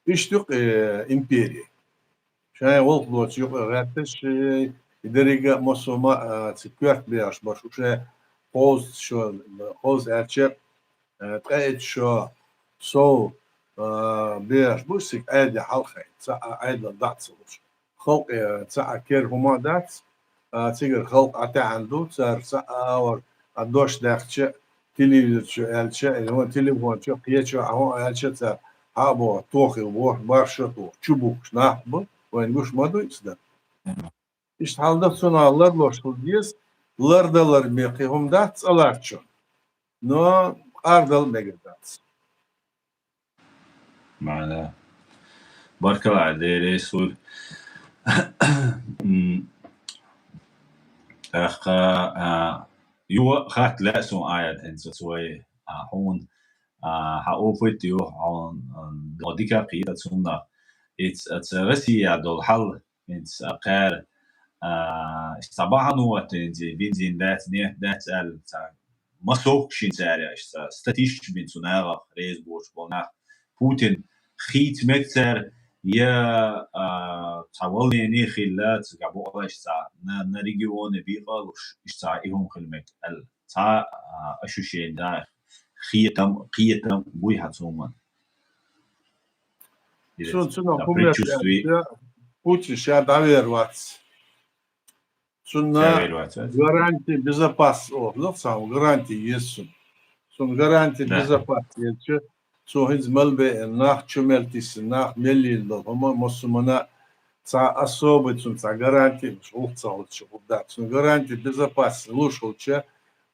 Speaker 1: İştik imperия. Şaya oldu çok rättiş ideriga mosoma tsikert beş baş uşa poz şu poz erçe tqayt şu so beş busik adi halqa sa ayda datsılır. Xalq sa ker huma dats tsiger xalq ata andu sar sa or adosh daxçı телевизор что элча или он телефон что пьечо а он элча ца або тохи вор баршату чубук нахбы вен гуш мадуйсда иш халда суналлар лошул диес лардалар мекихум дац аларчо но ардал мегдац
Speaker 2: معنا بارك الله عليه رسول يو خات لا سو آيات إن سوي هون هأوفيت يو هون دوديكا قيادة سونا it's غسي دول حل it's أقار استباحا نوات إنزي بنزين دات ال مسوق شين ساري ستاتيش بين سوناغا ريز بورش بولنا بوتين خيت مكتر يا تاولني ني خلات قابو الله اشتا نا ريجيون بيقالوش اشتا ايهم خلمك ال تا اشوشين دا خيتم بوي هاتومن
Speaker 1: Sunna Путин сейчас довероваться. Sunna гарантия безопасности. Ну, сам гарантия есть. Сон гарантия безопасности. Сохинз мэлбе нах чумельтис нах меллил до хомо мосумана ца особый ца гарантия шулца да сон гарантия безопасности лушулча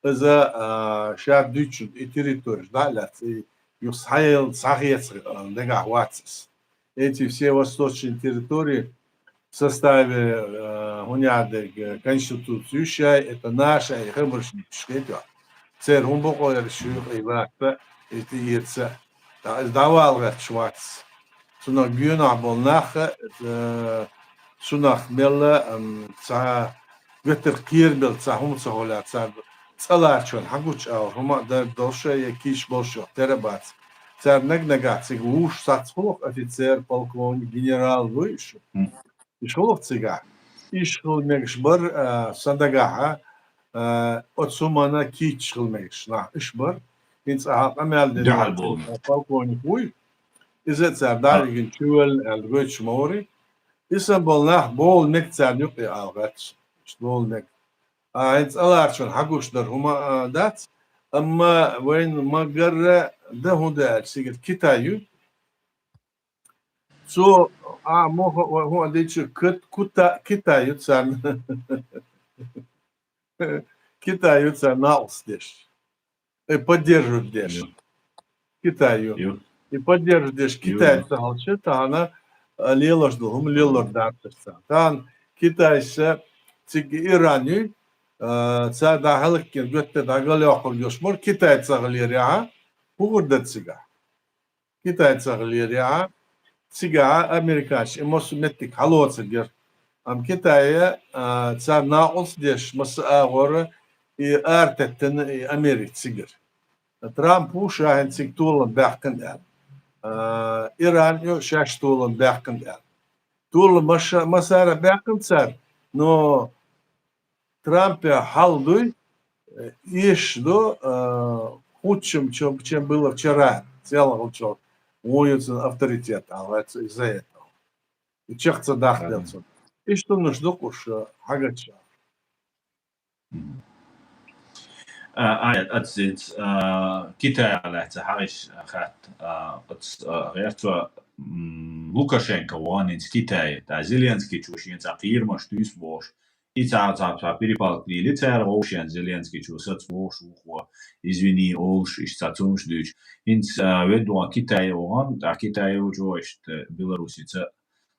Speaker 1: за шар дючу и территорию да ля юсхайл сахец дега ватс эти все восточные территории в составе уняды конституция это наша и хабаршник что цер хумбоко решил и вакта это яйца давал швац Сунах гюнах болнах, сунах мелла, ца ветер кирбел, ца хумца холя, ца цалачон, хагуч ау, хума да долше я киш болшо, терабац. Ца нагнага, циг уж сацхолох офицер, полковник, генерал выше. Ишхолох цига. Ишхол мегшбар сандагага, от сумана кичхол мегшна. Ишбар. Инц ахак амел
Speaker 2: جعل
Speaker 1: дедуа,
Speaker 2: بول
Speaker 1: полковник уй. Изет цардар игин чуэл элгөч мори. Исан болнах бол мек царнюк и алгач. Бол мек. Инц аларчон хагуш дар хума дат. Amma وين ما قرر ده هو ده سيجت كتايو سو مو هو ديتش كتايو تسان كتايو تسان ناقص ديش и поддерживают деш Китаю
Speaker 2: يو
Speaker 1: и поддерживают деш Китай
Speaker 2: يو
Speaker 1: талчы тана лелож дулум лелор дартса тан Китайса циг Ираню ца дахалык кен götte dagal yoqur yoshmor Китай цаглер я бугурда цига Китай цаглер я цига америкаш эмос меттик халоцгер ам Китая ца наус деш мас агор и артеттен Америк цигер Trump شاهن سيك طولن باقن دال إيران يو شاش طولن باقن دال طول مسار باقن سار но Трамп халдуй иш до худшим, чем было вчера. Целого чего. Уются авторитет, а это из-за этого. И чехца дахлется. И что нужно уж хагача.
Speaker 2: أتزيد كتاع على تحرش خات غيرتوا لوكاشенكو وانينس كتاع تاع زيلينسكي تشوشين تغيير مشتوس بوش تاع перепал лица Рошен Зеленский чувствует вошухо извини олш иш цацумш дыч инц ведуа Китай он а Китай уже Белоруссица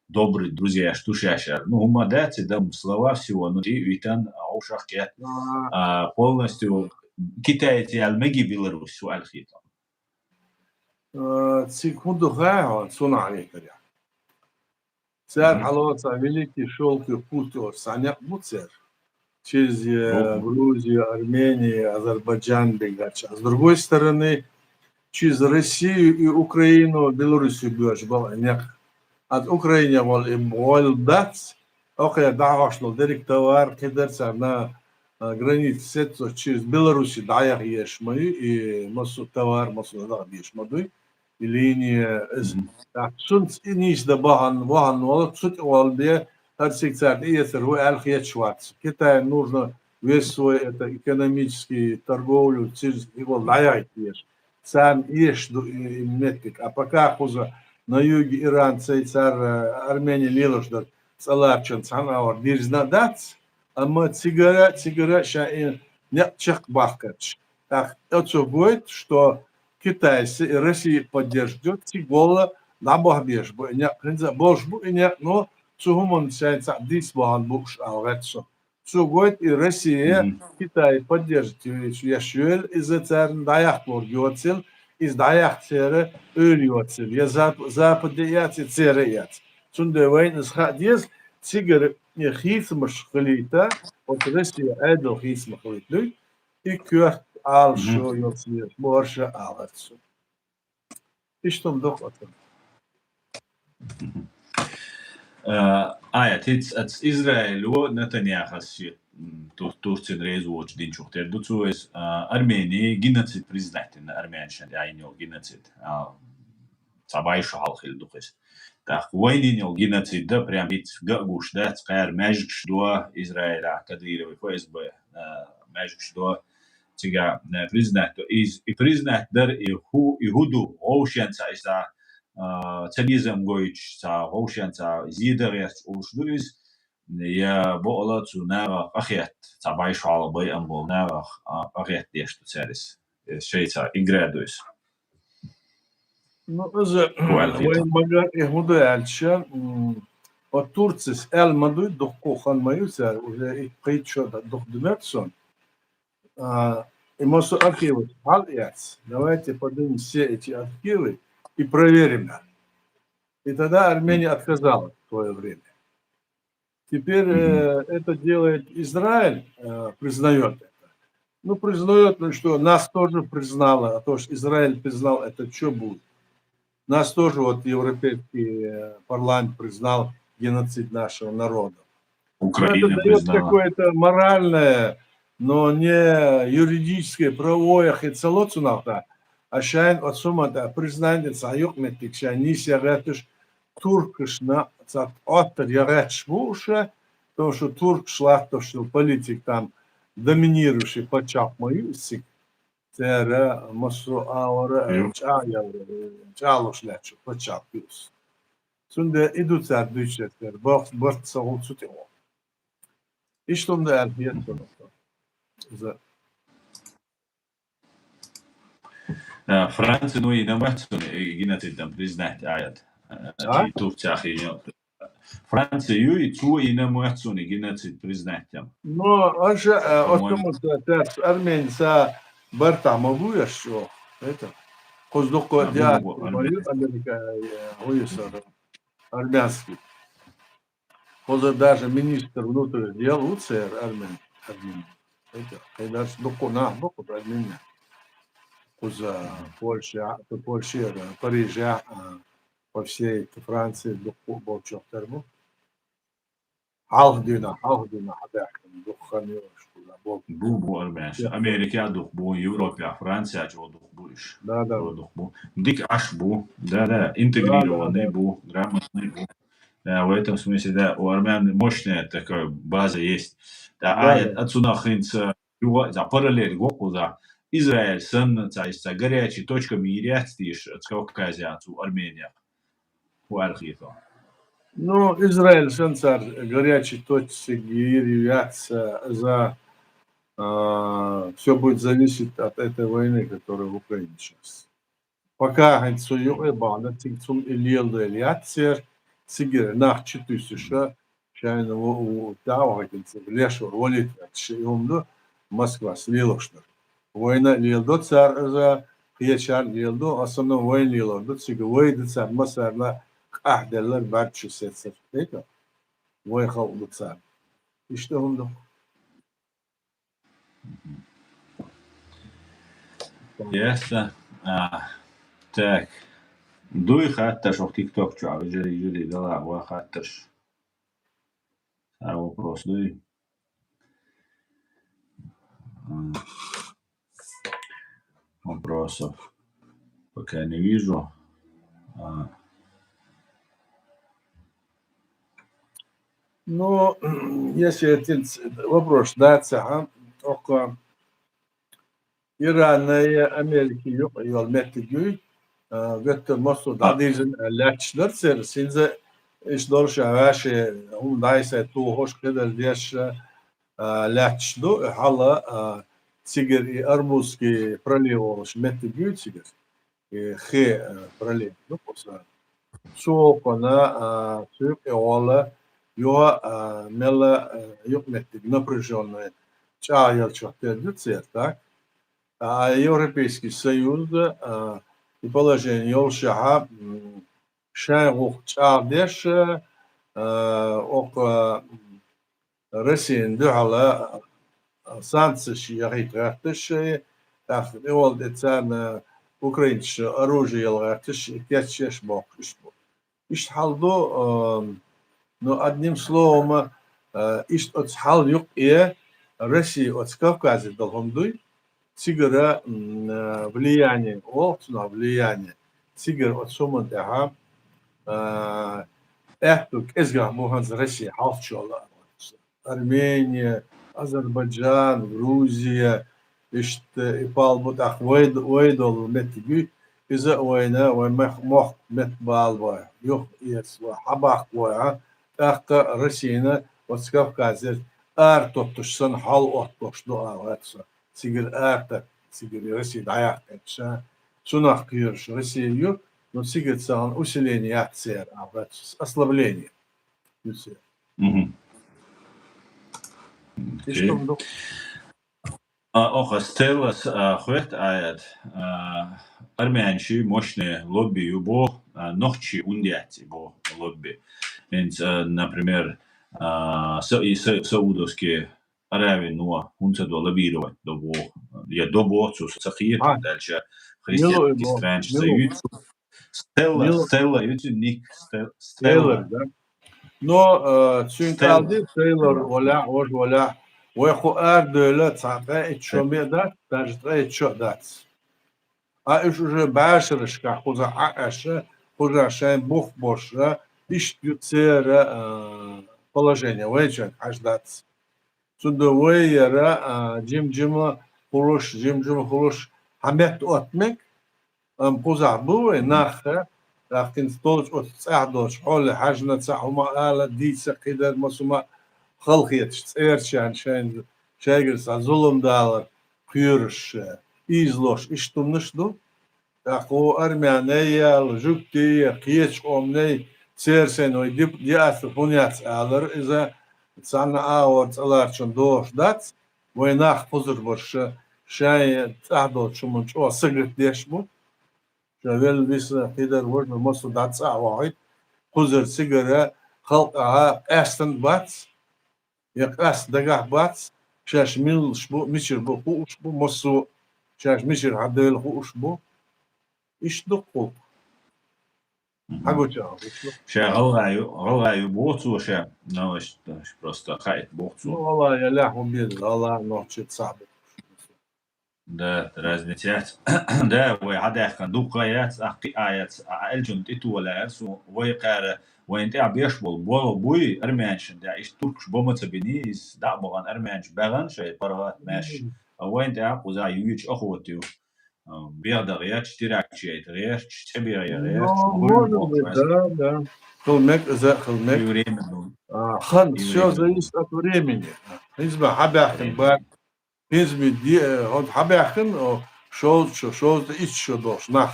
Speaker 2: добрые друзья штушаша ну умадать дам слова всего ну и витан аушахке полностью كتاية المجي بيلاروس سؤال خيطة.
Speaker 1: Секунду ха, сунали тыря. Царь халоца великий шелк и путь саня муцер через Грузию, Армению, Азербайджан бегач. А с другой стороны, через Россию и Украину, Белоруссию бьешь был нет. От Украины был дать, окей, да, что директор кидается на границе через Белоруссию, да, я ешь мои и массу товар, массу да, ешь мои и линия. Sunt nici de bahan вот суть олде арсикцар и это ру алхиет шварц. Китай нужно весь свой это экономический торговлю через его лаяет ешь. Сам ешь метик. А пока хуза на юге Иран цей цар Армения лилошдар саларчан санавар дирзнадат, а мы цигара шаин не чек бахкач. Так это будет, что китайцы и Россия поддержат тигола Набах беш, не, хинза бош бу не, но цухумон сайца дис бахан букш алгатсо. Цугойт и Россия, Китай поддержит яшюэль из-за царн даях бор йоцел, из даях цере ölь йоцел. Я западе яц и цере яц. Цунде вейн из хадьез цигер не хисмаш хлита, от Россия эдо хисмаш хлитлюй, и кюрт алшо йоцел, борша алгатсо. И что мдохотом?
Speaker 2: Ats Izraelu Netanyahu Turcin reizoč dinčuh ter ducues Armeniji genocid priznatin armяншан айнёл genocid цабайшу халхил духес так войнинёл genocid да прям бит гагуш да цкар мәжгш до Израиля Кадыровой ФСБ мәжгш до тига признат из и признат дар и худу оушенца иса царизм гоич ца оушен ца зидерес улшдуис я бола цунара ахет цабайшу албай амболнара ахет дешто царис шейца иградуис
Speaker 1: Ну, уже военбагар и худояльча от Турцис элмаду дохкохан маюцар уже и притча дохдумерсон. И мосу архивы хал яц. Давайте поднимем все эти архивы и проверим. И тогда Армения отказалась в свое время. Теперь это делает Израиль, признает это. Ну, признает, ну что, нас тоже признало, а то, что Израиль признал, это что будет? Нас тоже вот Европейский парламент признал геноцид нашего народа. Но это
Speaker 2: Украина
Speaker 1: дает
Speaker 2: признала.
Speaker 1: какое-то моральное, но не юридическое, правое хицалоцунахта. А шайн от сумата признание цаюк метик шайни сяретыш туркышна цат оттер яретш буша, потому что турк шла, то что политик там доминирующий почав мою сик, тера масу аура чалуш лечу почав плюс. Сунде идут цар дучетер, бахт сагул сутево. И что он ответ за
Speaker 2: Франция, ну и на геноцид там признать аят. И Турция ахинет. Францию и цу и на муацуни геноцид признать там.
Speaker 1: но аж отомута терс арменца барта могу что это коздуко диа мою Америка хуесар армянский. Поза даже министр внутренних дел УЦР армян. Это даже докона боку армян. Куза Польша, Парижа, по всей Франции доку болчок терму. Halkdina, haberken dokkanıyoruz kula bol.
Speaker 2: Bu armyan. Amerika dok bu, Европа, Франция dok bu iş.
Speaker 1: Да, да.
Speaker 2: Dok bu. Дик аж bu. Да, интегрированный bu, грамотный bu. Да, в этом смысле, да, у армян мощная такая база есть. Да, аят отсюда хинца, за параллель гоку, да, Израиль, сын, за горячей точками ирятстишь, от Кавказа, у Армения, у Архитова.
Speaker 1: Ну, Израиль, сенсор, горячий точки является за... все будет зависеть от этой войны, которая в Украине сейчас. Пока Ханцую Эбана, Тинцум Ильелда Ильяцер, Сигер, Нах Читусиша, Чайна у Таугатинцев, Лешур, Волит, Шиумду, Москва, Свилошнер. Война Лилдо, царь за Хьячар Лилдо, основном война Лилдо, Сига Войда, царь Масарна, Ахделлер, Батчи Сетсер. Это выехал до царь. И что он думал?
Speaker 2: Ясно. Так. Дуй хатташ в ТикТок, что, жили, дала, ва хатташ. Вопрос, дуй. Вопросов пока не вижу.
Speaker 1: Ну, если один вопрос, да, только Иран и Америка يلمتجوا قلت مصر عديد لاتشلر سينزا إيش دورش عاش هم دايسة تو هوش كده ليش لاتشلو حلا تيجر أرموز كي براليوش متجوا تيجر خي برالي نقص سو كنا سوق أولا يوا ملا يقمت напряженная чаял что-то так. А Европейский Союз и положение Йолшаха Шайгух Чардеш около России духала санкции шиярит рахтыш так и вот это украинцы оружие рахтыш кячеш бок иш халдо но одним словом иш от хал юк Россия от Кавказа долгомдуй Сигара влияние, олтуна влияние, сигар от сумантаха, эхтук эзгах муханз Россия, халчола, Армения, Азербайджан, Грузия, ишт ипалбутах войдол метигü, иза ойна, оймах мох метбалва, юх иесва, хабах воя, эхта Россияна, от Кавказер, ар тоттушсан хал оттошду аватса. Сигер арта, сигер Россия даяк, сунах кирш Россию, но сигер цан усиление акций, ослабление.
Speaker 2: И что? Оха стеллас хует аят армянши мощные лобби юбо нохчи ундяти бо лобби. Например, саудовские Аравии, ну, унцедо лоббировать добо, я добо цус цахир,
Speaker 1: А,
Speaker 2: дальше
Speaker 1: милую
Speaker 2: христианский
Speaker 1: его,
Speaker 2: странч
Speaker 1: милую,
Speaker 2: союз, стелла,
Speaker 1: милую,
Speaker 2: стелла, ник,
Speaker 1: Тейлор,
Speaker 2: стелла,
Speaker 1: да? Но
Speaker 2: стелла.
Speaker 1: Чункалди Тейлор, оля, ож, оля, уеху дöyle цака etçöme dat, даже etçö dat. А уж уже башерышка, хуза аша, хуза шайн бух боша, иш юцера положение, вейчен аж дат. Сунда вейера джим-джима хуруш, джим-джима хуруш, хамет отмек, хуза буе наха, لكن طولش أتصعدوش حول حاجنا تاعهما آلة ديسة قدر مسوما خلقيتش تسيرشان شان شايقرس ظلم دالر قيرش إيزلوش إشتمنشدو تاقو أرمانية لجوكتي قيتش أمني تسيرسين ويديب دياس فونيات آلر إذا تسعنا آور تسالارشن دوش دات ويناخ قزر برش شاي تعدوش منش أو سجرت ديشبو شغال بيس كده الورد مصر دات ساعة واحد خزر سيجارة خلقها أستن باتس يق أست دقاه باتس شاش ميل شبو مشر بو خو شبو مصر شاش مشر عدل خو شبو إيش دقو حقو جاو
Speaker 2: Ша غلغايو بوцу ша, ну, просто хайт
Speaker 1: ну
Speaker 2: бوцу.
Speaker 1: والله يا لاحو بيد الله نوتشي صعب
Speaker 2: Да, разнитят. Да, вы هذا دوقيات أحقي آيات ألجن تتو ولا أرسو ويقار وين تعبيش بوي أرمانش دا إيش تركش بومت بنيس دا بغان أرمانش بغان شيء برغات ماش وين تعب وزا يويش أخوتيو بيغدا تراك شيء غير تبي غير
Speaker 1: ну
Speaker 2: مغل
Speaker 1: может
Speaker 2: بوك
Speaker 1: быть
Speaker 2: راس
Speaker 1: да خلمك إذا خلمك
Speaker 2: يوريمن
Speaker 1: خل все
Speaker 2: يوريمن
Speaker 1: зависит от времени إذا حباحتن
Speaker 2: يوريمن
Speaker 1: بقى Hizmi od habakın o şoz iç şodoş nach.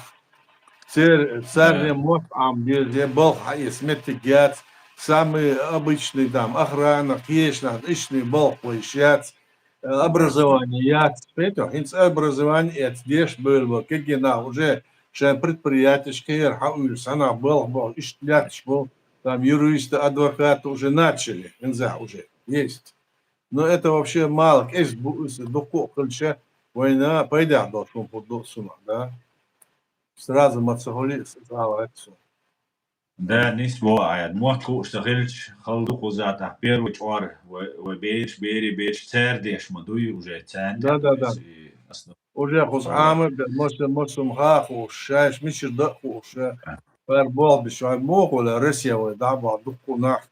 Speaker 1: Царь
Speaker 2: Да.
Speaker 1: мот где был смети гет, самый обычный там охрана, кешна, ишный был поищать, образование, я спеть, инц образование, это здесь был, как на уже что предприятие, что она был, иштляч был, там юристы, адвокаты уже начали, инза уже есть. Но это вообще мало. Есть дух ключа война пойдет должен быть сюда, да? Сразу мацахоли сказала это.
Speaker 2: Да, нисбо عاد موكو اشتغلش خلدو قوزاتا بيرو تشوار وبيش بيش تار ديش مدوي وجاي تان
Speaker 1: Да, да, да.
Speaker 2: ويسي اصلا
Speaker 1: Уже хусамы, мосум хаху, шаш, мишер даху, ша, фарбол, бишай могу, ла Россия, ой, да, ба, духу нах,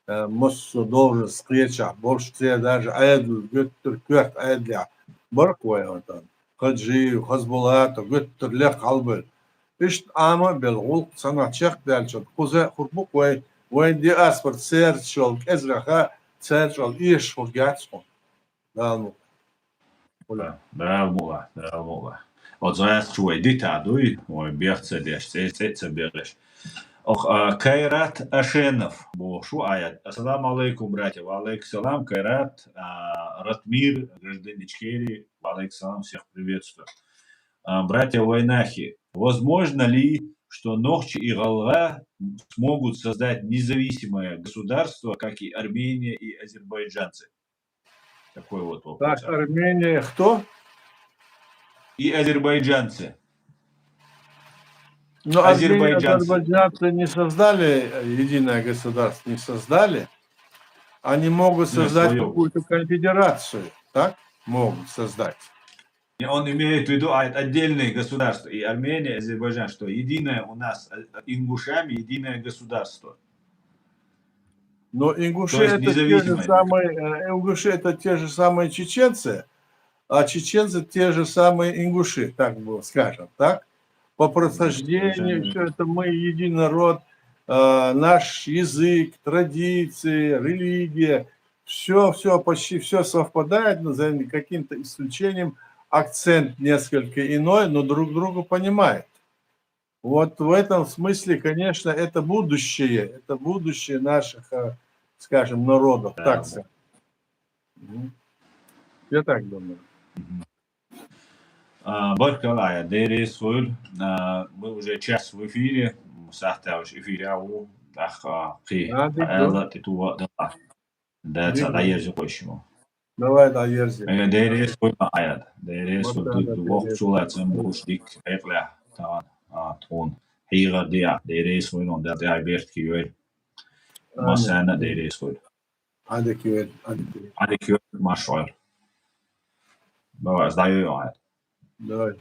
Speaker 1: мосу должен скреча, больше те даже айду, гөттер, кверт айдля, барквай, он там, хаджи, хазбулата, гөттер, лех, албы, إيش عامة بالغلق سنة شيخ دالشون خوزة خربوك وين دي أسبر تسير شول كزرخة تسير شول إيش شول جاتسون دالمو ولا
Speaker 2: да мула от заяц чуй дита дуй ой бехце деш цец бегеш ох Кайрат Ашенов бо шу аят ассаламу алейкум братья ва алейкум салам Кайрат Ратмир гражданин Ичкерии ва алейкум салам всех приветствую. Братья Войнахи, возможно ли, что Нохчи и Галга смогут создать независимое государство, как и Армения и азербайджанцы? Такой вот вопрос.
Speaker 1: Так, Армения кто?
Speaker 2: И азербайджанцы.
Speaker 1: Ну, Армения и
Speaker 2: Азербайджанцы.
Speaker 1: азербайджанцы не создали единое государство, не создали. Они могут создать
Speaker 2: свое.
Speaker 1: какую-то конфедерацию, так? Могут создать.
Speaker 2: Он имеет в виду отдельные государства. И Армения, и Азербайджан, что единое у нас, ингушами, единое государство.
Speaker 1: Но ингуши
Speaker 2: То есть
Speaker 1: это те же
Speaker 2: независимое.
Speaker 1: самые, ингуши это те же самые чеченцы, а чеченцы те же самые ингуши, так было, скажем, так? По происхождению, все это мы единый народ, наш язык, традиции, религия, все, почти все совпадает, но за каким-то исключением акцент несколько иной, но друг друга понимает. Вот в этом смысле, конечно, это будущее наших, скажем, народов,
Speaker 2: Да.
Speaker 1: так сказать. Я так думаю.
Speaker 2: Баркалая, Дерис Фуль. Мы уже час в эфире. Сахтауш эфире у قي
Speaker 1: عندك دور.
Speaker 2: هذا تتوى ده
Speaker 1: ديك
Speaker 2: تغير زقوشمو
Speaker 1: نواد عيرزي
Speaker 2: ديريس كل عياد ديريس كل
Speaker 1: مرتانا
Speaker 2: وقت
Speaker 1: ديريس
Speaker 2: شو لازم بوش ديك هيقلع طبعا تون هيغا ديا ديريس وينون ده ديا بيرت كيويل ما
Speaker 1: أنا
Speaker 2: سنة ديريس كل
Speaker 1: عندك يويل عندك يويل
Speaker 2: عندك كيويل ما شوير بس دايو عاد
Speaker 1: دور